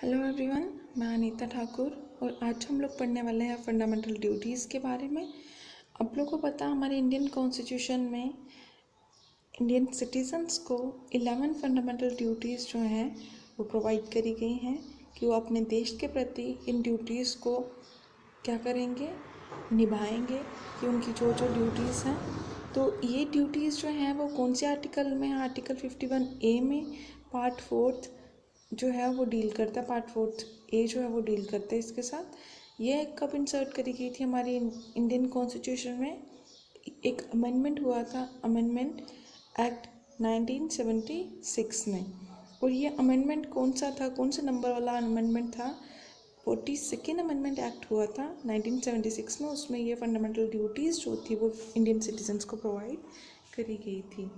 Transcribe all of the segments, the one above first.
Hello everyone, मैं अनीता ठाकुर और आज हम लोग पढ़ने वाले हैं फंडामेंटल ड्यूटीज़ के बारे में। आप लोगों को पता है हमारे इंडियन कॉन्स्टिट्यूशन में इंडियन सिटीजन्स को 11 फंडामेंटल ड्यूटीज़ जो हैं वो प्रोवाइड करी गई हैं कि वो अपने देश के प्रति इन ड्यूटीज़ को क्या करेंगे, निभाएंगे। कि उनकी जो जो ड्यूटीज़ हैं, तो ये ड्यूटीज़ जो हैं वो कौन से आर्टिकल में, आर्टिकल 51A में पार्ट 4 जो है वो डील करता है, पार्ट 4A जो है वो डील करता है इसके साथ। ये कब इंसर्ट करी गई थी हमारी इंडियन कॉन्स्टिट्यूशन में? एक अमेंडमेंट हुआ था, अमेंडमेंट एक्ट 1976 में। और ये अमेंडमेंट कौन सा था, कौन से नंबर वाला अमेंडमेंट था? 42nd अमेंडमेंट एक्ट हुआ था 1976 में। उसमें ये फंडामेंटल ड्यूटीज़ जो थी वो इंडियन सिटीजन्स को प्रोवाइड करी गई थी।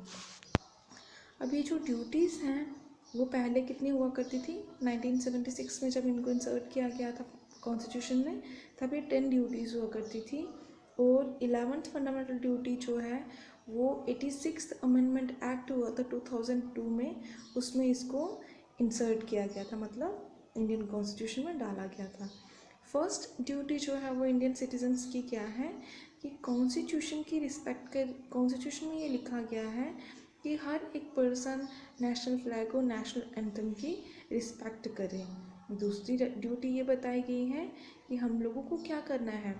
अब ये जो ड्यूटीज़ हैं वो पहले कितनी हुआ करती थी? 1976 में जब इनको इंसर्ट किया गया था कॉन्स्टिट्यूशन में, तब ये 10 ड्यूटीज़ हुआ करती थी। और 11th फंडामेंटल ड्यूटी जो है वो 86th अमेंडमेंट एक्ट हुआ था 2002 में, उसमें इसको इंसर्ट किया गया था, मतलब इंडियन कॉन्स्टिट्यूशन में डाला गया था। फर्स्ट ड्यूटी जो है वो इंडियन सिटीजन्स की क्या है कि कॉन्स्टिट्यूशन की रिस्पेक्ट कर, कॉन्स्टिट्यूशन में ये लिखा गया है कि हर एक पर्सन नेशनल फ्लैग और नेशनल एंथम की रिस्पेक्ट करे। दूसरी ड्यूटी ये बताई गई है कि हम लोगों को क्या करना है,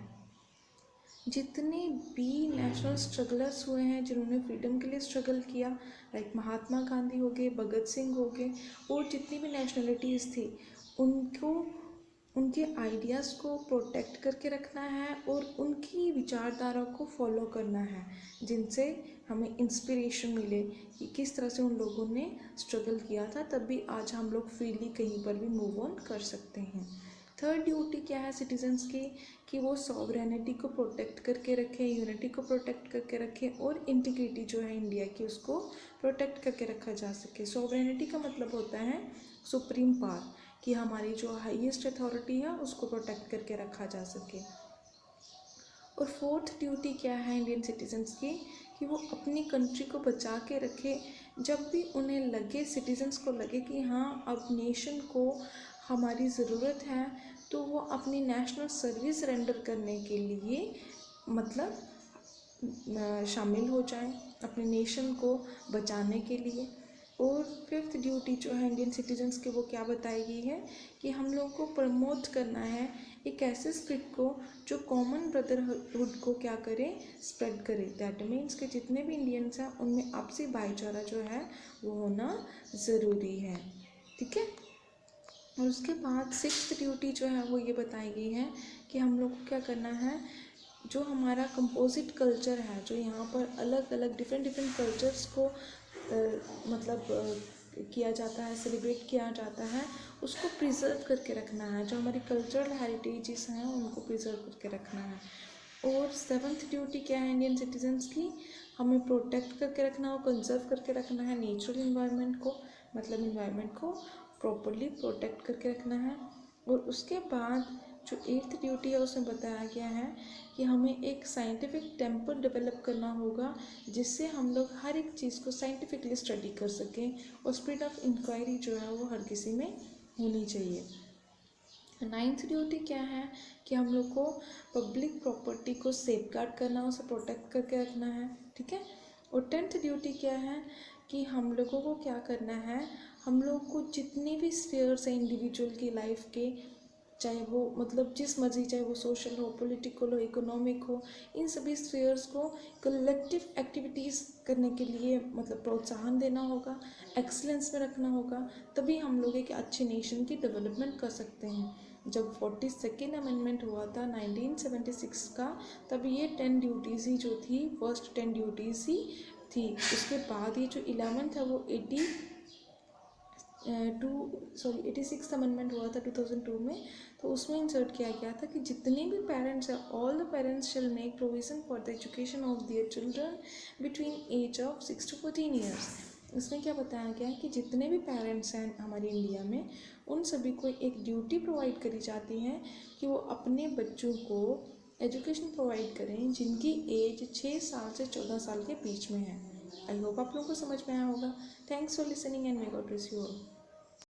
जितने भी नेशनल स्ट्रगलर्स हुए हैं जिन्होंने फ्रीडम के लिए स्ट्रगल किया, लाइक महात्मा गांधी हो गए, भगत सिंह हो गए, और जितनी भी नेशनलिटीज़ थी, उनको उनके आइडियाज़ को प्रोटेक्ट करके रखना है और उनकी विचारधारा को फॉलो करना है, जिनसे हमें इंस्पिरेशन मिले कि किस तरह से उन लोगों ने स्ट्रगल किया था, तब भी आज हम लोग फ्रीली कहीं पर भी मूव ऑन कर सकते हैं। थर्ड ड्यूटी क्या है सिटीजन्स की कि वो सॉवरेनिटी को प्रोटेक्ट करके रखें, यूनिटी को प्रोटेक्ट करके रखें, और इंटीग्रिटी जो है इंडिया की उसको प्रोटेक्ट करके रखा जा सके। सॉवरेनिटी का मतलब होता है सुप्रीम पावर, कि हमारी जो हाईएस्ट अथॉरिटी है उसको प्रोटेक्ट करके रखा जा सके। और फोर्थ ड्यूटी क्या है इंडियन सिटीजन्स की कि वो अपनी कंट्री को बचा के रखे। जब भी उन्हें लगे, सिटीजन्स को लगे कि हाँ अब नेशन को हमारी ज़रूरत है, तो वो अपनी नेशनल सर्विस रेंडर करने के लिए मतलब शामिल हो जाएं अपने नेशन को बचाने के लिए। और फिफ्थ ड्यूटी जो है इंडियन सिटीजन्स की वो क्या बताई गई है कि हम लोगों को प्रमोट करना है एक ऐसे स्पिरिट को जो कॉमन ब्रदरहुड को क्या करे, स्प्रेड करे। दैट मीन्स कि जितने भी इंडियंस हैं उनमें आपसी भाईचारा जो है वो होना ज़रूरी है, ठीक है। और उसके बाद सिक्स्थ ड्यूटी जो है वो ये बताई गई है कि हम लोग को क्या करना है, जो हमारा कंपोजिट कल्चर है, जो यहाँ पर अलग अलग डिफरेंट कल्चर्स को किया जाता है, सेलिब्रेट किया जाता है, उसको प्रिजर्व करके रखना है। जो हमारी कल्चरल हेरिटेजेस हैं उनको प्रिजर्व करके रखना है। और सेवन्थ ड्यूटी क्या है इंडियन सिटीजन्स की, हमें प्रोटेक्ट करके रखना हो, कंजर्व करके रखना है नेचुरल इन्वायरमेंट को, मतलब इन्वायरमेंट को प्रॉपरली प्रोटेक्ट करके रखना है। और उसके बाद जो एट्थ ड्यूटी है उसमें बताया गया है कि हमें एक साइंटिफिक टेम्पर डेवलप करना होगा, जिससे हम लोग हर एक चीज़ को साइंटिफिकली स्टडी कर सकें, और स्पिरिट ऑफ इंक्वायरी जो है वो हर किसी में होनी चाहिए। नाइन्थ ड्यूटी क्या है कि हम लोग को पब्लिक प्रॉपर्टी को सेफगार्ड करना, उसे प्रोटेक्ट करके रखना है, ठीक है। और टेंथ ड्यूटी क्या है कि हम लोगों को क्या करना है, हम लोग को जितनी भी स्फीयर्स हैं इंडिविजुअल की लाइफ के, चाहे वो मतलब जिस मर्जी, चाहे वो सोशल हो, पॉलिटिकल हो, इकोनॉमिक हो, इन सभी स्फीयर्स को कलेक्टिव एक्टिविटीज़ करने के लिए मतलब प्रोत्साहन देना होगा, एक्सीलेंस में रखना होगा, तभी हम लोग एक अच्छे नेशन की डेवलपमेंट कर सकते हैं। जब 42nd अमेंडमेंट हुआ था 1976 का, तब ये 10 ड्यूटीज़ ही जो थी, फर्स्ट 10 ड्यूटीज़ ही थी। उसके बाद ये जो 11th है वो 86th अमेंडमेंट हुआ था 2002 में, तो उसमें इंसर्ट किया गया था कि जितने भी पेरेंट्स हैं, all the parents shall make provision for the education of their children between age of 6 to 14 years. इसमें क्या बताया गया है कि जितने भी पेरेंट्स हैं हमारे इंडिया में, उन सभी को एक ड्यूटी प्रोवाइड करी जाती है कि वो अपने बच्चों को एजुकेशन प्रोवाइड करें जिनकी एज 6 साल से 14 साल के बीच में है। आई होप आप लोगों को समझ में आया होगा। Thanks for listening and may God bless you all.